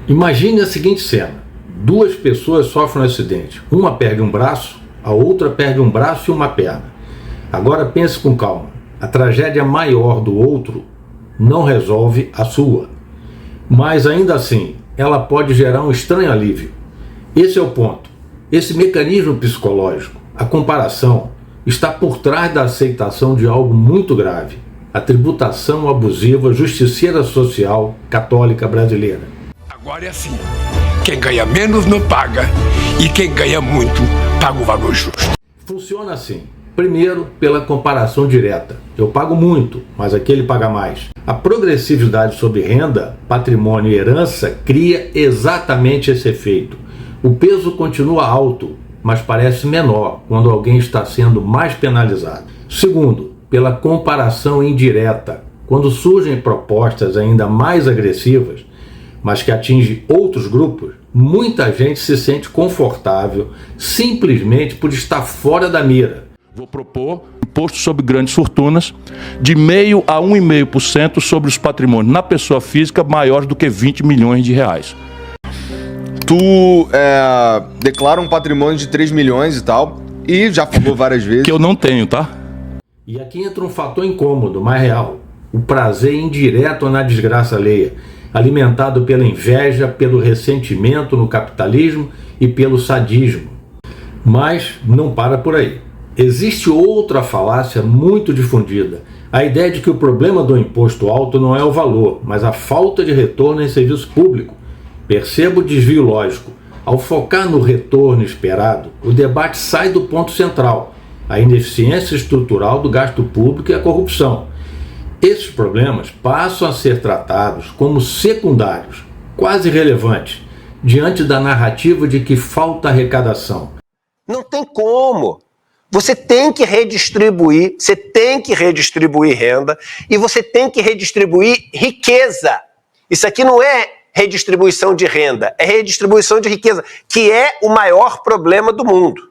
Imagine a seguinte cena: duas pessoas sofrem um acidente, uma perde um braço, a outra perde um braço e uma perna. Agora pense com calma, a tragédia maior do outro não resolve a sua, mas ainda assim ela pode gerar um estranho alívio. Esse é o ponto. Esse mecanismo psicológico, a comparação, está por trás da aceitação de algo muito grave: a tributação abusiva justiceira social católica brasileira. Agora é assim, quem ganha menos não paga e quem ganha muito paga o valor justo. Funciona assim. Primeiro, pela comparação direta. Eu pago muito, mas aquele paga mais. A progressividade sobre renda, patrimônio e herança cria exatamente esse efeito. O peso continua alto, mas parece menor quando alguém está sendo mais penalizado. Segundo, pela comparação indireta. Quando surgem propostas ainda mais agressivas, mas que atingem outros grupos, muita gente se sente confortável simplesmente por estar fora da mira. Vou propor imposto sobre grandes fortunas de 0,5% a 1,5% sobre os patrimônios na pessoa física maiores do que 20 milhões de reais. Tu declara um patrimônio de 3 milhões e tal, e já falou várias vezes... Que eu não tenho, tá? E aqui entra um fator incômodo, mas real: o prazer indireto na desgraça alheia, alimentado pela inveja, pelo ressentimento no capitalismo e pelo sadismo. Mas não para por aí. Existe outra falácia muito difundida: a ideia de que o problema do imposto alto não é o valor, mas a falta de retorno em serviço público. Perceba o desvio lógico. Ao focar no retorno esperado, o debate sai do ponto central: a ineficiência estrutural do gasto público e a corrupção. Esses problemas passam a ser tratados como secundários, quase irrelevantes, diante da narrativa de que falta arrecadação. Não tem como. Você tem que redistribuir, renda e você tem que redistribuir riqueza. Isso aqui não é redistribuição de renda, é redistribuição de riqueza, que é o maior problema do mundo.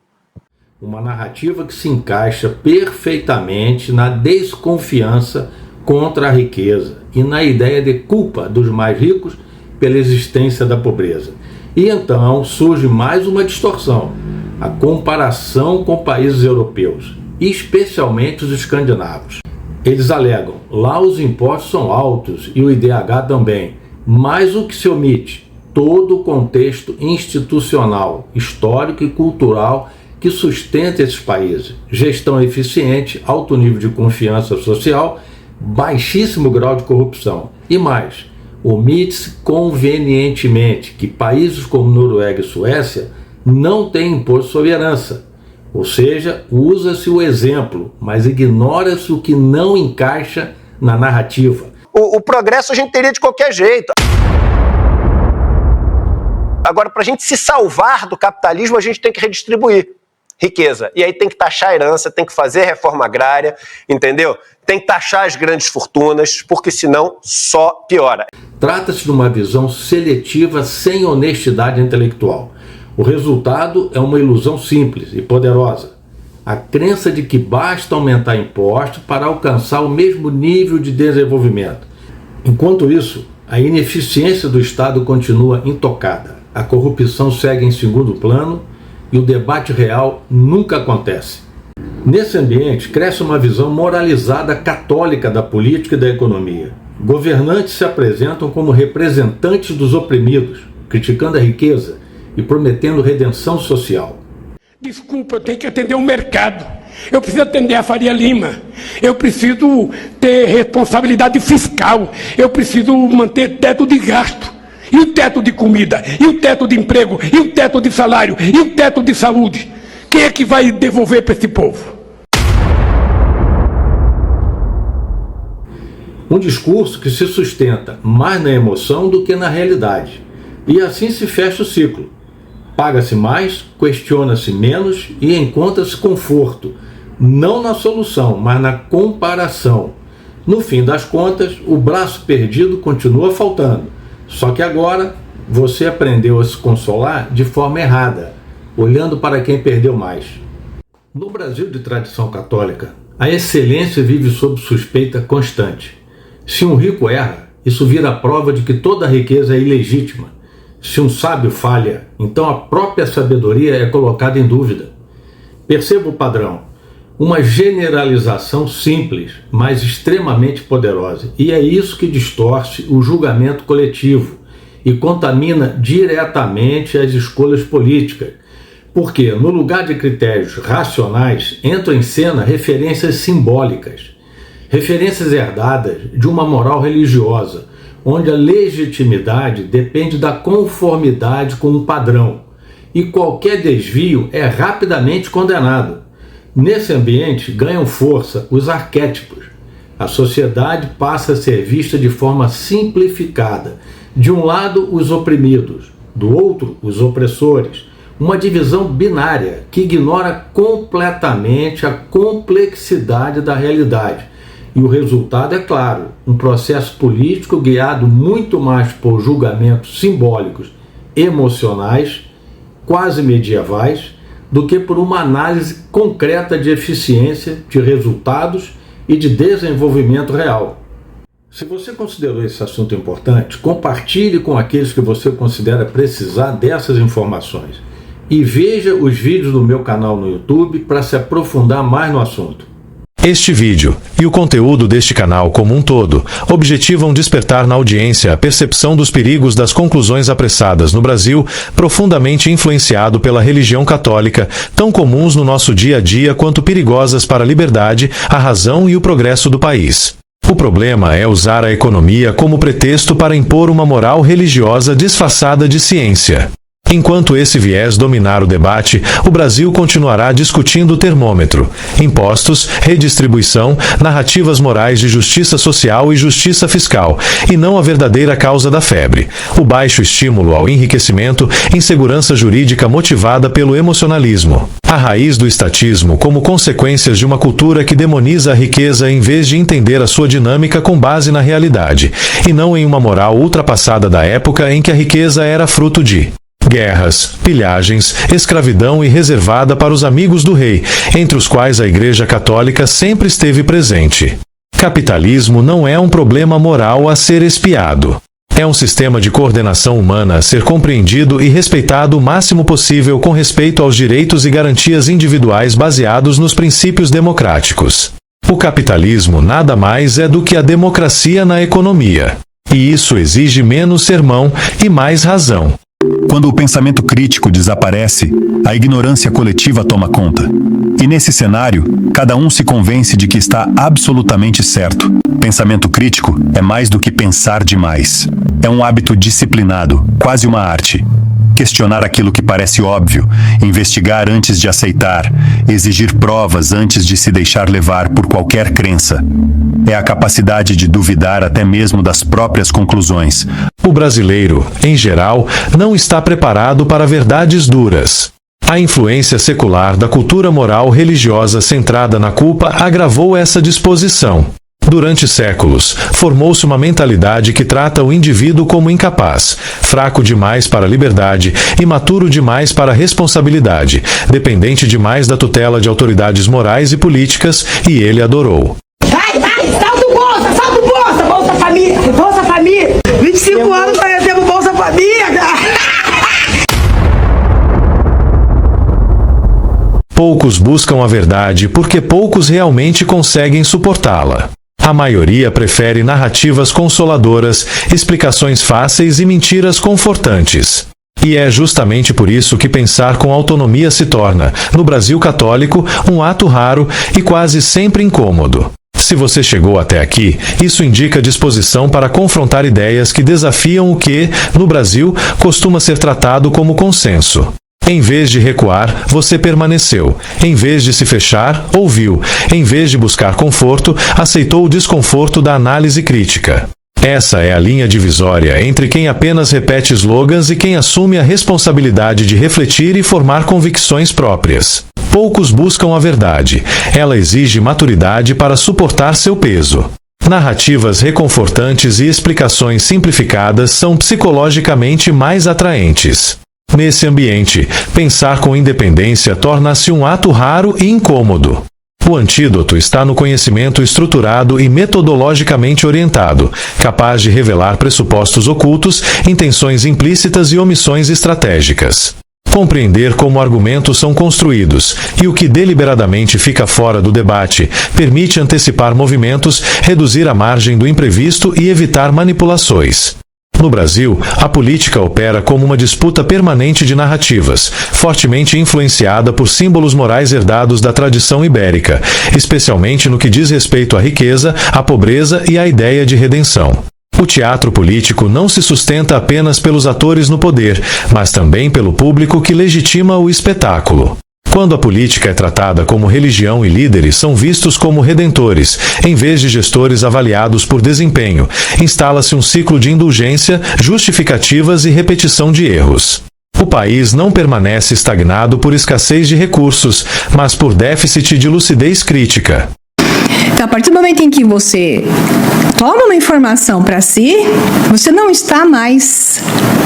Uma narrativa que se encaixa perfeitamente na desconfiança contra a riqueza e na ideia de culpa dos mais ricos pela existência da pobreza. E então surge mais uma distorção: a comparação com países europeus, especialmente os escandinavos. Eles alegam: lá os impostos são altos e o IDH também, mas o que se omite? Todo o contexto institucional, histórico e cultural que sustenta esses países: gestão eficiente, alto nível de confiança social, baixíssimo grau de corrupção. E mais, omite-se convenientemente que países como Noruega e Suécia não têm imposto sobre herança. Ou seja, usa-se o exemplo, mas ignora-se o que não encaixa na narrativa. O progresso a gente teria de qualquer jeito. Agora, para a gente se salvar do capitalismo, a gente tem que redistribuir riqueza. E aí tem que taxar a herança, tem que fazer reforma agrária, entendeu? Tem que taxar as grandes fortunas, porque senão só piora. Trata-se de uma visão seletiva sem honestidade intelectual. O resultado é uma ilusão simples e poderosa: a crença de que basta aumentar impostos para alcançar o mesmo nível de desenvolvimento. Enquanto isso, a ineficiência do Estado continua intocada, a corrupção segue em segundo plano e o debate real nunca acontece. Nesse ambiente, cresce uma visão moralizada católica da política e da economia. Governantes se apresentam como representantes dos oprimidos, criticando a riqueza e prometendo redenção social. Desculpa, eu tenho que atender o mercado. Eu preciso atender a Faria Lima. Eu preciso ter responsabilidade fiscal. Eu preciso manter teto de gasto. E o teto de comida? E o teto de emprego? E o teto de salário? E o teto de saúde? Quem é que vai devolver para esse povo? Um discurso que se sustenta mais na emoção do que na realidade. E assim se fecha o ciclo. Paga-se mais, questiona-se menos e encontra-se conforto, não na solução, mas na comparação. No fim das contas, o braço perdido continua faltando, só que agora você aprendeu a se consolar de forma errada, olhando para quem perdeu mais. No Brasil de tradição católica, a excelência vive sob suspeita constante. Se um rico erra, isso vira prova de que toda riqueza é ilegítima. Se um sábio falha, então a própria sabedoria é colocada em dúvida. Perceba o padrão. Uma generalização simples, mas extremamente poderosa. E é isso que distorce o julgamento coletivo e contamina diretamente as escolhas políticas. Porque, no lugar de critérios racionais, entram em cena referências simbólicas, referências herdadas de uma moral religiosa, onde a legitimidade depende da conformidade com um padrão, e qualquer desvio é rapidamente condenado. Nesse ambiente ganham força os arquétipos. A sociedade passa a ser vista de forma simplificada. De um lado, os oprimidos, do outro, os opressores. Uma divisão binária que ignora completamente a complexidade da realidade. E o resultado é claro, um processo político guiado muito mais por julgamentos simbólicos, emocionais, quase medievais, do que por uma análise concreta de eficiência, de resultados e de desenvolvimento real. Se você considerou esse assunto importante, compartilhe com aqueles que você considera precisar dessas informações. E veja os vídeos do meu canal no YouTube para se aprofundar mais no assunto. Este vídeo e o conteúdo deste canal como um todo objetivam despertar na audiência a percepção dos perigos das conclusões apressadas no Brasil, profundamente influenciado pela religião católica, tão comuns no nosso dia a dia quanto perigosas para a liberdade, a razão e o progresso do país. O problema é usar a economia como pretexto para impor uma moral religiosa disfarçada de ciência. Enquanto esse viés dominar o debate, o Brasil continuará discutindo o termômetro, impostos, redistribuição, narrativas morais de justiça social e justiça fiscal, e não a verdadeira causa da febre, o baixo estímulo ao enriquecimento, insegurança jurídica motivada pelo emocionalismo. A raiz do estatismo como consequências de uma cultura que demoniza a riqueza em vez de entender a sua dinâmica com base na realidade, e não em uma moral ultrapassada da época em que a riqueza era fruto de guerras, pilhagens, escravidão e reservada para os amigos do rei, entre os quais a Igreja Católica sempre esteve presente. Capitalismo não é um problema moral a ser espiado. É um sistema de coordenação humana a ser compreendido e respeitado o máximo possível com respeito aos direitos e garantias individuais baseados nos princípios democráticos. O capitalismo nada mais é do que a democracia na economia. E isso exige menos sermão e mais razão. Quando o pensamento crítico desaparece, a ignorância coletiva toma conta. E nesse cenário, cada um se convence de que está absolutamente certo. Pensamento crítico é mais do que pensar demais. É um hábito disciplinado, quase uma arte. Questionar aquilo que parece óbvio, investigar antes de aceitar, exigir provas antes de se deixar levar por qualquer crença. É a capacidade de duvidar até mesmo das próprias conclusões. O brasileiro, em geral, não está preparado para verdades duras. A influência secular da cultura moral religiosa centrada na culpa agravou essa disposição. Durante séculos, formou-se uma mentalidade que trata o indivíduo como incapaz, fraco demais para a liberdade, imaturo demais para a responsabilidade, dependente demais da tutela de autoridades morais e políticas, e ele adorou. Vai, salto Bolsa Família, 25 anos nós temos Bolsa Família, cara. Poucos buscam a verdade porque poucos realmente conseguem suportá-la. A maioria prefere narrativas consoladoras, explicações fáceis e mentiras confortantes. E é justamente por isso que pensar com autonomia se torna, no Brasil católico, um ato raro e quase sempre incômodo. Se você chegou até aqui, isso indica disposição para confrontar ideias que desafiam o que, no Brasil, costuma ser tratado como consenso. Em vez de recuar, você permaneceu. Em vez de se fechar, ouviu. Em vez de buscar conforto, aceitou o desconforto da análise crítica. Essa é a linha divisória entre quem apenas repete slogans e quem assume a responsabilidade de refletir e formar convicções próprias. Poucos buscam a verdade. Ela exige maturidade para suportar seu peso. Narrativas reconfortantes e explicações simplificadas são psicologicamente mais atraentes. Nesse ambiente, pensar com independência torna-se um ato raro e incômodo. O antídoto está no conhecimento estruturado e metodologicamente orientado, capaz de revelar pressupostos ocultos, intenções implícitas e omissões estratégicas. Compreender como argumentos são construídos e o que deliberadamente fica fora do debate permite antecipar movimentos, reduzir a margem do imprevisto e evitar manipulações. No Brasil, a política opera como uma disputa permanente de narrativas, fortemente influenciada por símbolos morais herdados da tradição ibérica, especialmente no que diz respeito à riqueza, à pobreza e à ideia de redenção. O teatro político não se sustenta apenas pelos atores no poder, mas também pelo público que legitima o espetáculo. Quando a política é tratada como religião e líderes são vistos como redentores, em vez de gestores avaliados por desempenho, instala-se um ciclo de indulgência, justificativas e repetição de erros. O país não permanece estagnado por escassez de recursos, mas por déficit de lucidez crítica. Então, a partir do momento em que você toma uma informação para si, você não está mais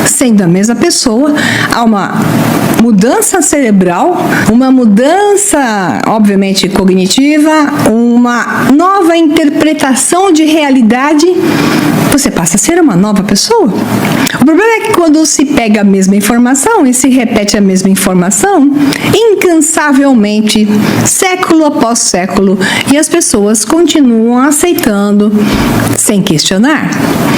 sendo a mesma pessoa. Há uma mudança cerebral, uma mudança, obviamente, cognitiva, uma nova interpretação de realidade. Você passa a ser uma nova pessoa. O problema é que quando se pega a mesma informação e se repete a mesma informação, incansavelmente, século após século, e as pessoas continuam aceitando sem questionar.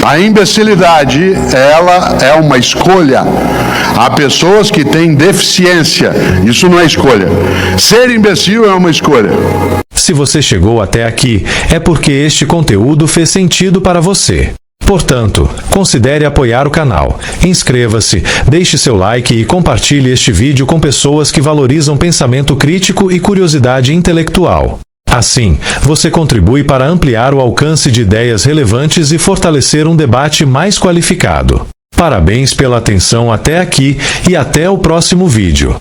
A imbecilidade, ela é uma escolha. Há pessoas que têm deficiência. Isso não é escolha. Ser imbecil é uma escolha. Se você chegou até aqui, é porque este conteúdo fez sentido para você. Portanto, considere apoiar o canal, inscreva-se, deixe seu like e compartilhe este vídeo com pessoas que valorizam pensamento crítico e curiosidade intelectual. Assim, você contribui para ampliar o alcance de ideias relevantes e fortalecer um debate mais qualificado. Parabéns pela atenção até aqui e até o próximo vídeo.